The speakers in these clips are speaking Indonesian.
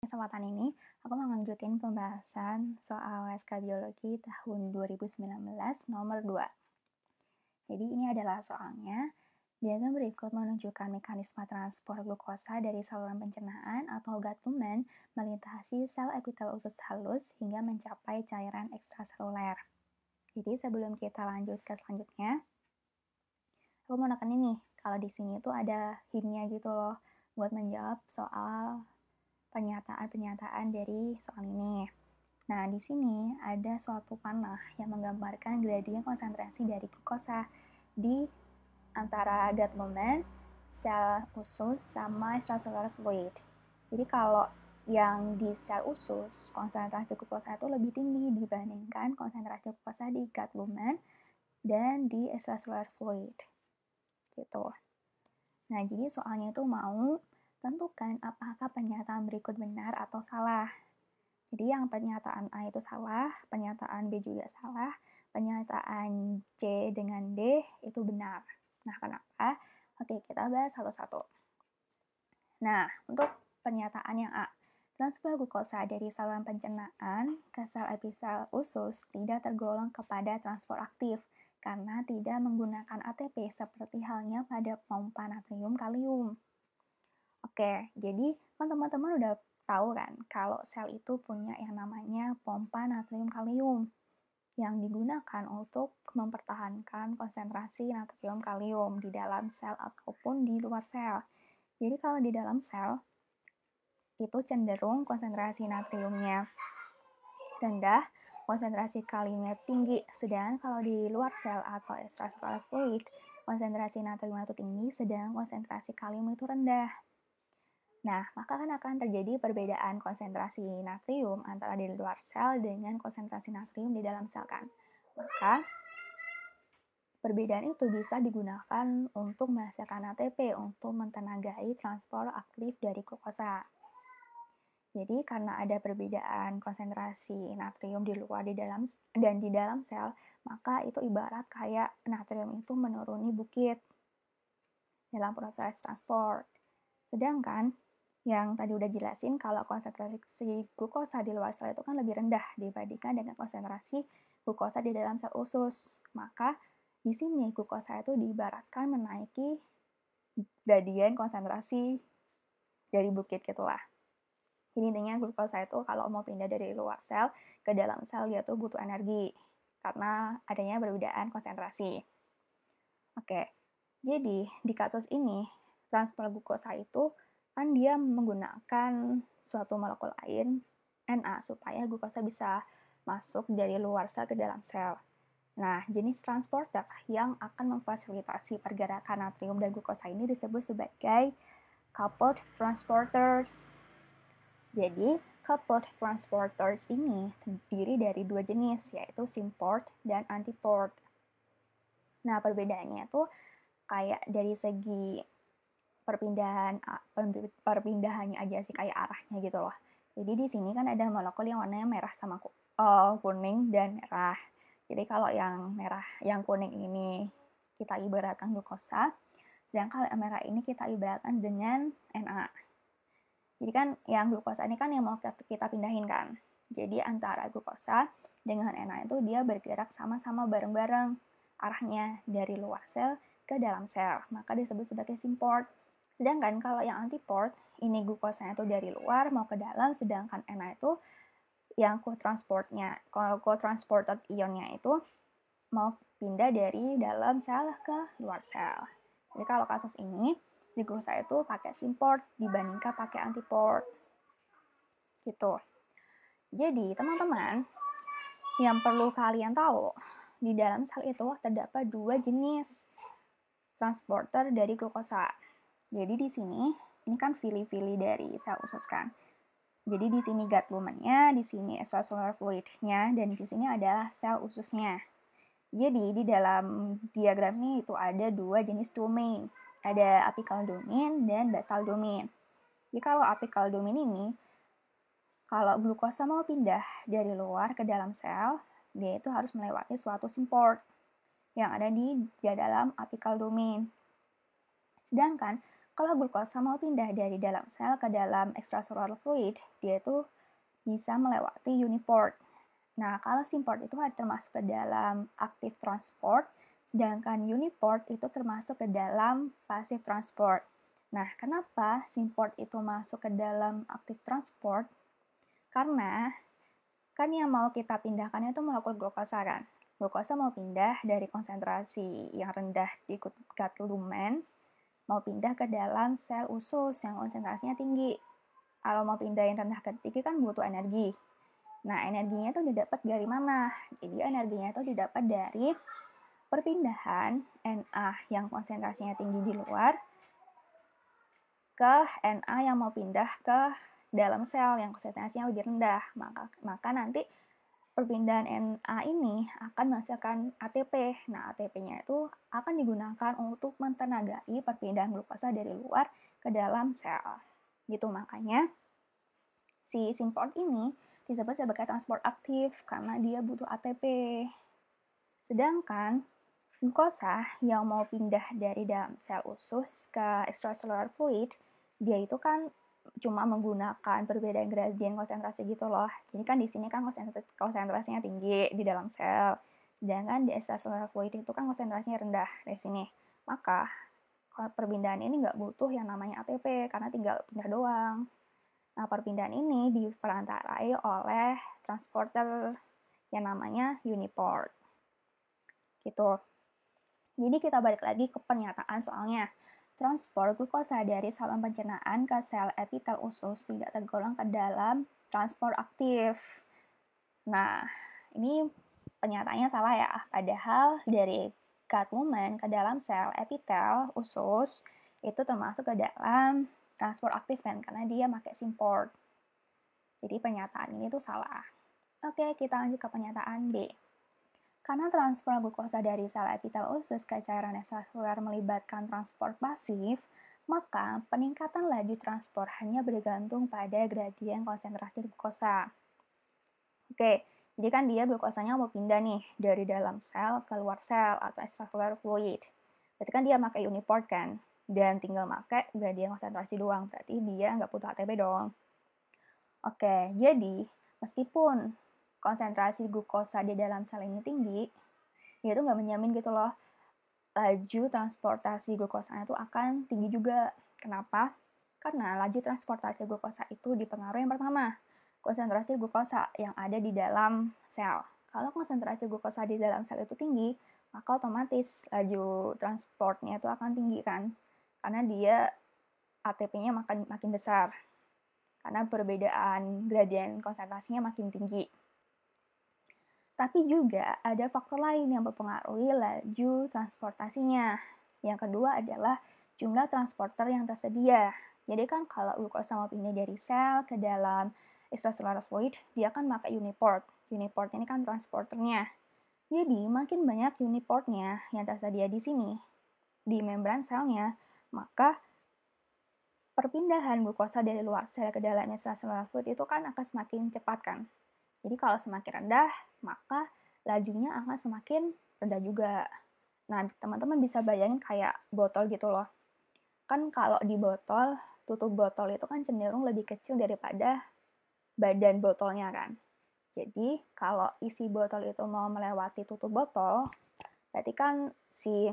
Kesempatan ini, aku mau lanjutin pembahasan soal SK Biologi tahun 2019 nomor 2. Jadi ini adalah soalnya. Diagram berikut menunjukkan mekanisme transport glukosa dari saluran pencernaan atau gut lumen melintasi sel epitel usus halus hingga mencapai cairan ekstraseluler. Jadi sebelum kita lanjut ke selanjutnya, aku mau nekenin nih, kalau di sini tuh ada hint-nya gitu loh, buat menjawab soal pernyataan-pernyataan dari soal ini. Nah, di sini ada suatu panah yang menggambarkan gradien konsentrasi dari glukosa di antara gut lumen, sel usus, sama extracellular fluid. Jadi kalau yang di sel usus, konsentrasi glukosa itu lebih tinggi dibandingkan konsentrasi glukosa di gut lumen dan di extracellular fluid. Gitu. Nah, jadi soalnya itu mau tentukan apakah pernyataan berikut benar atau salah. Jadi yang pernyataan A itu salah, pernyataan B juga salah, pernyataan C dengan D itu benar. Nah, kenapa? Oke, kita bahas satu-satu. Nah, untuk pernyataan yang A, transfer glukosa dari saluran pencernaan ke sel epitel usus tidak tergolong kepada transport aktif karena tidak menggunakan ATP seperti halnya pada pompa natrium kalium. Oke, jadi kan teman-teman udah tahu kan kalau sel itu punya yang namanya pompa natrium kalium yang digunakan untuk mempertahankan konsentrasi natrium kalium di dalam sel ataupun di luar sel. Jadi kalau di dalam sel itu cenderung konsentrasi natriumnya rendah, konsentrasi kaliumnya tinggi, sedangkan kalau di luar sel atau extracellular fluid, konsentrasi natriumnya itu tinggi, sedangkan konsentrasi kalium itu rendah. Nah, maka akan terjadi perbedaan konsentrasi natrium antara di luar sel dengan konsentrasi natrium di dalam sel kan. Maka, perbedaan itu bisa digunakan untuk menghasilkan ATP untuk mentenagai transport aktif dari glukosa. Jadi, karena ada perbedaan konsentrasi natrium di luar dan di dalam sel, maka itu ibarat kayak natrium itu menuruni bukit dalam proses transport. Sedangkan yang tadi udah jelasin kalau konsentrasi glukosa di luar sel itu kan lebih rendah dibandingkan dengan konsentrasi glukosa di dalam sel usus. Maka di sini glukosa itu diibaratkan menaiki gradien konsentrasi dari bukit gitulah. Jadi intinya glukosa itu kalau mau pindah dari luar sel ke dalam sel dia tuh butuh energi karena adanya perbedaan konsentrasi. Oke, jadi di kasus ini transfer glukosa itu kan dia menggunakan suatu molekul lain, Na, supaya glukosa bisa masuk dari luar sel ke dalam sel. Nah, jenis transporter yang akan memfasilitasi pergerakan natrium dan glukosa ini disebut sebagai coupled transporters. Jadi, coupled transporters ini terdiri dari dua jenis, yaitu symport dan antiport. Nah, perbedaannya itu kayak dari segi perpindahannya aja sih, kayak arahnya gitu loh. Jadi di sini kan ada molekul yang warnanya merah sama kuning dan merah. Jadi kalau yang merah, yang kuning ini kita ibaratkan glukosa, sedangkan yang merah ini kita ibaratkan dengan Na. Jadi kan yang glukosa ini kan yang mau kita pindahin kan. Jadi antara glukosa dengan Na itu dia bergerak sama-sama bareng-bareng arahnya dari luar sel ke dalam sel. Maka disebut sebagai symport. Sedangkan kalau yang antiport, ini glukosanya itu dari luar mau ke dalam, sedangkan Na itu yang co-transported ionnya itu mau pindah dari dalam sel ke luar sel. Jadi kalau kasus ini, si glukosa itu pakai symport dibandingkan pakai antiport. Gitu. Jadi teman-teman, yang perlu kalian tahu, di dalam sel itu terdapat dua jenis transporter dari glukosa. Jadi di sini, ini kan fili-fili dari sel usus kan. Jadi di sini gut lumennya, di sini extracellular fluidnya, dan di sini adalah sel ususnya. Jadi di dalam diagram ini itu ada dua jenis domain. Ada apical domain dan basal domain. Jadi kalau apical domain ini, kalau glukosa mau pindah dari luar ke dalam sel, dia itu harus melewati suatu symport yang ada di dalam apical domain. Sedangkan Kalau glukosa mau pindah dari dalam sel ke dalam extracellular fluid, dia itu bisa melewati uniport. Nah, kalau simport itu termasuk ke dalam active transport, sedangkan uniport itu termasuk ke dalam passive transport. Nah, kenapa simport itu masuk ke dalam active transport? Karena kan yang mau kita pindahkan itu molekul glukosa kan. Glukosa mau pindah dari konsentrasi yang rendah di gut lumen, mau pindah ke dalam sel usus yang konsentrasinya tinggi. Kalau mau pindah yang rendah ke tinggi kan butuh energi. Nah, energinya itu didapat dari mana? Jadi energinya itu didapat dari perpindahan Na yang konsentrasinya tinggi di luar ke Na yang mau pindah ke dalam sel yang konsentrasinya lebih rendah. Maka nanti perpindahan Na ini akan menghasilkan ATP. Nah, ATP-nya itu akan digunakan untuk mentenagai perpindahan glukosa dari luar ke dalam sel. Gitu, makanya si simport ini disebut sebagai transport aktif karena dia butuh ATP. Sedangkan glukosa yang mau pindah dari dalam sel usus ke extracellular fluid, dia itu kan cuma menggunakan perbedaan gradien konsentrasi gitu loh. Jadi kan di sini kan konsentrasinya tinggi di dalam sel, sedangkan di extracellular fluid itu kan konsentrasinya rendah dari sini. Maka perpindahan ini nggak butuh yang namanya ATP karena tinggal pindah doang. Nah, perpindahan ini diperantarai oleh transporter yang namanya uniport. Gitu. Jadi kita balik lagi ke pernyataan soalnya. Transport glukosa dari saluran pencernaan ke sel epitel usus tidak tergolong ke dalam transport aktif. Nah, ini pernyataannya salah ya. Padahal dari gut lumen ke dalam sel epitel usus itu termasuk ke dalam transport aktif kan, karena dia pakai simport. Jadi pernyataan ini tuh salah. Oke, kita lanjut ke pernyataan B. Karena transport glukosa dari sel epitel usus ke cairan ekstraseluler melibatkan transport pasif, maka peningkatan laju transport hanya bergantung pada gradien konsentrasi glukosa. Oke, jadi kan dia glukosanya mau pindah nih dari dalam sel ke luar sel atau extracellular fluid. Berarti kan dia pakai uniport kan, dan tinggal pakai gradien konsentrasi doang. Berarti dia nggak butuh ATP dong. Oke, jadi meskipun konsentrasi glukosa di dalam sel ini tinggi, dia tuh nggak menjamin gitu loh laju transportasi glukosanya itu akan tinggi juga. Kenapa? Karena laju transportasi glukosa itu dipengaruhi yang pertama, konsentrasi glukosa yang ada di dalam sel. Kalau konsentrasi glukosa di dalam sel itu tinggi, maka otomatis laju transportnya itu akan tinggi kan, karena dia ATP-nya makin besar, karena perbedaan gradien konsentrasinya makin tinggi. Tapi juga ada faktor lain yang mempengaruhi laju transportasinya. Yang kedua adalah jumlah transporter yang tersedia. Jadi kan kalau glukosa mau pindah dari sel ke dalam extracellular fluid, dia kan pakai uniport. Uniport ini kan transporternya. Jadi makin banyak uniportnya yang tersedia di sini, di membran selnya, maka perpindahan glukosa dari luar sel ke dalam extracellular fluid itu kan akan semakin cepat kan. Jadi kalau semakin rendah, maka lajunya akan semakin rendah juga. Nah, teman-teman bisa bayangin kayak botol gitu loh. Kan kalau di botol, tutup botol itu kan cenderung lebih kecil daripada badan botolnya kan. Jadi, kalau isi botol itu mau melewati tutup botol, berarti kan si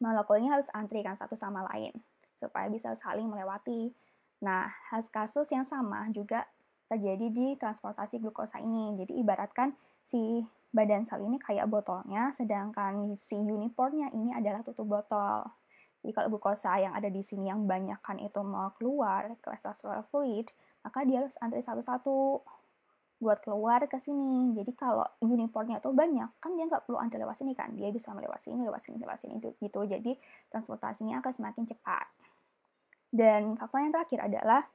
molekulnya harus antri kan satu sama lain, supaya bisa saling melewati. Nah, kasus yang sama juga terjadi di transportasi glukosa ini. Jadi ibaratkan si badan sel ini kayak botolnya, sedangkan si uniportnya ini adalah tutup botol. Jadi kalau glukosa yang ada di sini yang banyak kan itu mau keluar ke extracellular fluid, maka dia harus antri satu-satu buat keluar ke sini. Jadi kalau uniportnya tuh banyak, kan dia nggak perlu antri lewat sini kan, dia bisa melewati sini, lewat sini gitu. Jadi transportasinya akan semakin cepat. Dan faktor yang terakhir adalah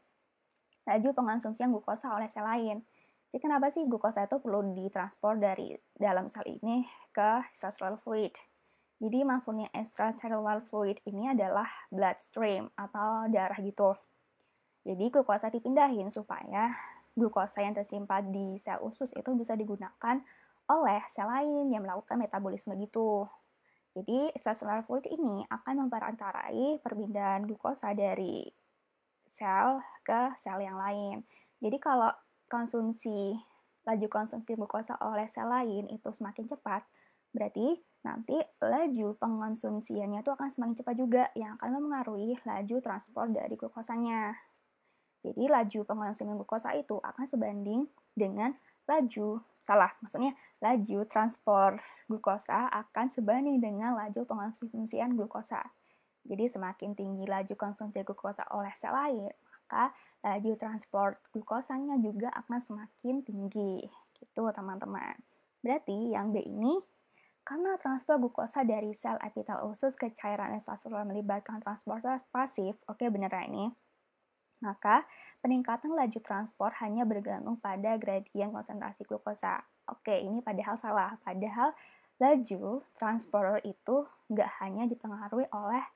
laju pengonsumsian glukosa oleh sel lain. Jadi kenapa sih glukosa itu perlu ditransport dari dalam sel ini ke extracellular fluid? Jadi maksudnya extracellular fluid ini adalah bloodstream atau darah gitu. Jadi glukosa dipindahin supaya glukosa yang tersimpan di sel usus itu bisa digunakan oleh sel lain yang melakukan metabolisme gitu. Jadi extracellular fluid ini akan memperantarai perpindahan glukosa dari sel ke sel yang lain. Jadi kalau laju konsumsi glukosa oleh sel lain itu semakin cepat, berarti nanti laju pengonsumsiannya itu akan semakin cepat juga, yang akan mempengaruhi laju transport dari glukosanya. Jadi laju pengonsumsian glukosa itu akan sebanding dengan laju transport glukosa akan sebanding dengan laju pengonsumsian glukosa. Jadi semakin tinggi laju konsumsi glukosa oleh sel lain, maka laju transport glukosanya juga akan semakin tinggi. Gitu teman-teman. Berarti yang B ini, karena transport glukosa dari sel epitel usus ke cairan ekstraseluler melibatkan transporter pasif, oke bener ya ini, maka peningkatan laju transport hanya bergantung pada gradien konsentrasi glukosa. Oke, ini padahal salah. Padahal laju transporter itu nggak hanya dipengaruhi oleh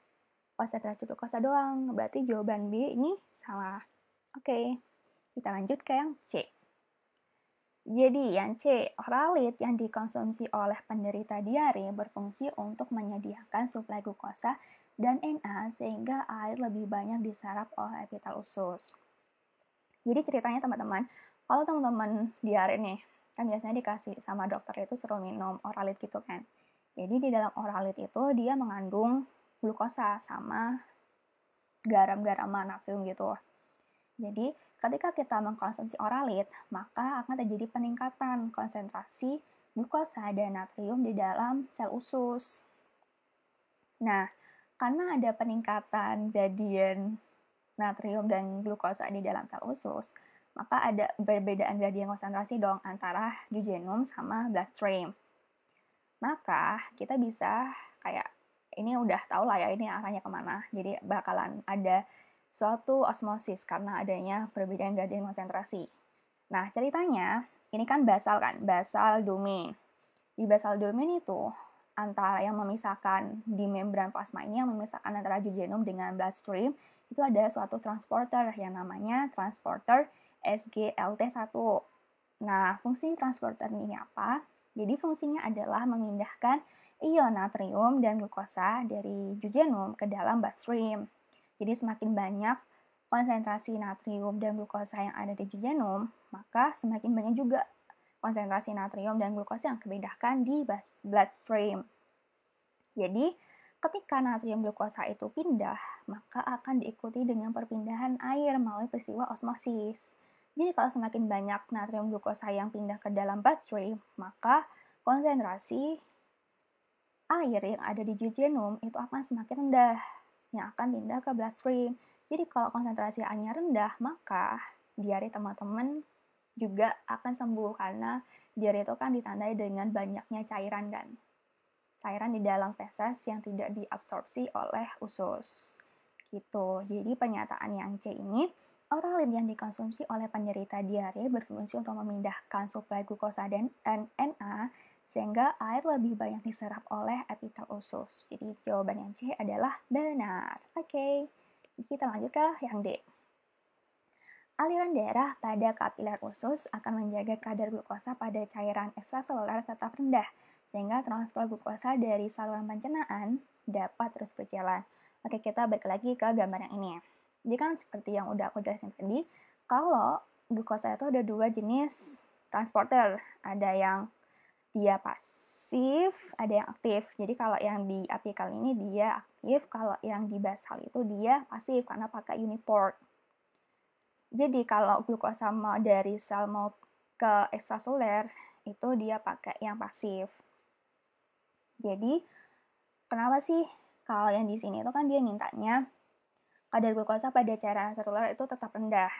konsentrasi glukosa doang. Berarti jawaban B ini salah. Oke, kita lanjut ke yang C. Jadi yang C, oralit yang dikonsumsi oleh penderita diare berfungsi untuk menyediakan suplai glukosa dan Na sehingga air lebih banyak diserap oleh epitel usus. Jadi ceritanya teman-teman, kalau teman-teman diare nih, kan biasanya dikasih sama dokter itu suruh minum oralit gitu kan. Jadi di dalam oralit itu dia mengandung glukosa sama garam-garaman natrium gitu. Jadi ketika kita mengkonsumsi oralit, maka akan terjadi peningkatan konsentrasi glukosa dan natrium di dalam sel usus. Nah, karena ada peningkatan gradien natrium dan glukosa di dalam sel usus, maka ada perbedaan gradien konsentrasi dong antara duodenum sama bloodstream. Maka kita bisa kayak, ini udah tau lah ya ini arahnya kemana, jadi bakalan ada suatu osmosis karena adanya perbedaan gradien konsentrasi. Nah ceritanya, ini kan basal domain. Di basal domain itu, antara yang memisahkan di membran plasma ini, yang memisahkan antara duodenum dengan bloodstream, itu ada suatu transporter yang namanya transporter SGLT1. Nah, fungsi transporter ini apa? Jadi fungsinya adalah memindahkan ion natrium dan glukosa dari duodenum ke dalam bloodstream. Jadi semakin banyak konsentrasi natrium dan glukosa yang ada di duodenum, maka semakin banyak juga konsentrasi natrium dan glukosa yang dipindahkan di bloodstream. Jadi, ketika natrium glukosa itu pindah, maka akan diikuti dengan perpindahan air melalui peristiwa osmosis. Jadi kalau semakin banyak natrium glukosa yang pindah ke dalam bloodstream, maka konsentrasi air yang ada di duodenum itu akan semakin rendah, yang akan pindah ke bloodstream. Jadi kalau konsentrasi airnya rendah, maka diare teman-teman juga akan sembuh karena diare itu kan ditandai dengan banyaknya cairan di dalam feses yang tidak diabsorpsi oleh usus. Gitu. Jadi pernyataan yang C ini, oralit yang dikonsumsi oleh penderita diare berfungsi untuk memindahkan suplai glukosa dan Na sehingga air lebih banyak diserap oleh epitel usus. Jadi jawaban yang C adalah benar. Oke. Kita lanjut ke yang D. Aliran darah pada kapiler usus akan menjaga kadar glukosa pada cairan ekstraseluler tetap rendah, sehingga transfer glukosa dari saluran pencernaan dapat terus berjalan. Oke, kita balik lagi ke gambar yang ini. Jadi kan seperti yang udah aku jelasin tadi, kalau glukosa itu ada dua jenis transporter. Ada yang dia pasif, ada yang aktif. Jadi kalau yang di apikal ini dia aktif, kalau yang di basal itu dia pasif karena pakai uniport. Jadi kalau glukosa mau dari sel mau ke ekstraseluler, itu dia pakai yang pasif. Jadi, kenapa sih kalau yang di sini itu kan dia mintanya kadar glukosa pada cairan seluler itu tetap rendah.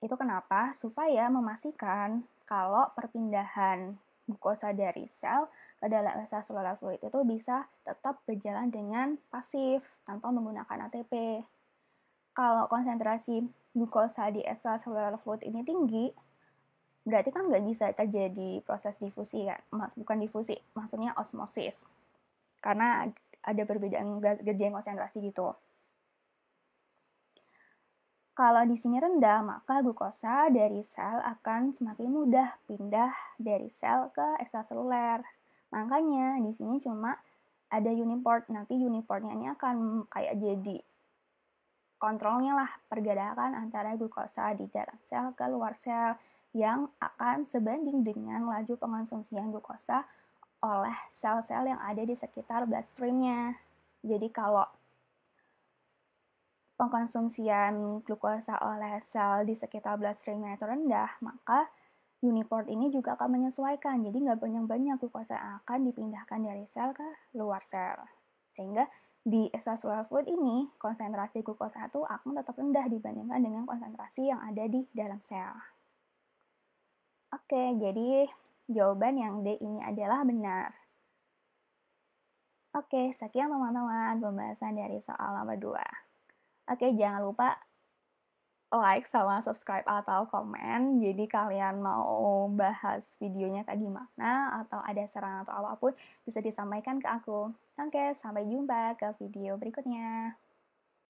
Itu kenapa? Supaya memastikan kalau perpindahan glukosa dari sel ke dalam ekstraseluler fluid itu bisa tetap berjalan dengan pasif tanpa menggunakan ATP. Kalau konsentrasi glukosa di ekstraseluler fluid ini tinggi, berarti kan nggak bisa terjadi proses difusi kan? Bukan difusi, maksudnya osmosis. Karena ada perbedaan gradien konsentrasi gitu. Kalau di sini rendah, maka glukosa dari sel akan semakin mudah pindah dari sel ke ekstraseluler. Makanya di sini cuma ada Uniport. Nanti Uniportnya ini akan kayak jadi kontrolnya lah, pergerakan antara glukosa di dalam sel ke luar sel yang akan sebanding dengan laju pengonsumsian glukosa oleh sel-sel yang ada di sekitar bloodstream-nya. Jadi kalau pengkonsumsian glukosa oleh sel di sekitar bloodstream-nya itu rendah, maka Uniport ini juga akan menyesuaikan. Jadi nggak banyak-banyak glukosa yang akan dipindahkan dari sel ke luar sel. Sehingga di extracellular fluid ini, konsentrasi glukosa itu akan tetap rendah dibandingkan dengan konsentrasi yang ada di dalam sel. Oke, jadi jawaban yang D ini adalah benar. Oke, sekian teman-teman pembahasan dari soal nomor 2. Oke, jangan lupa like sama subscribe atau komen. Jadi kalian mau bahas videonya kayak gimana atau ada saran atau apapun bisa disampaikan ke aku. Oke, sampai jumpa ke video berikutnya.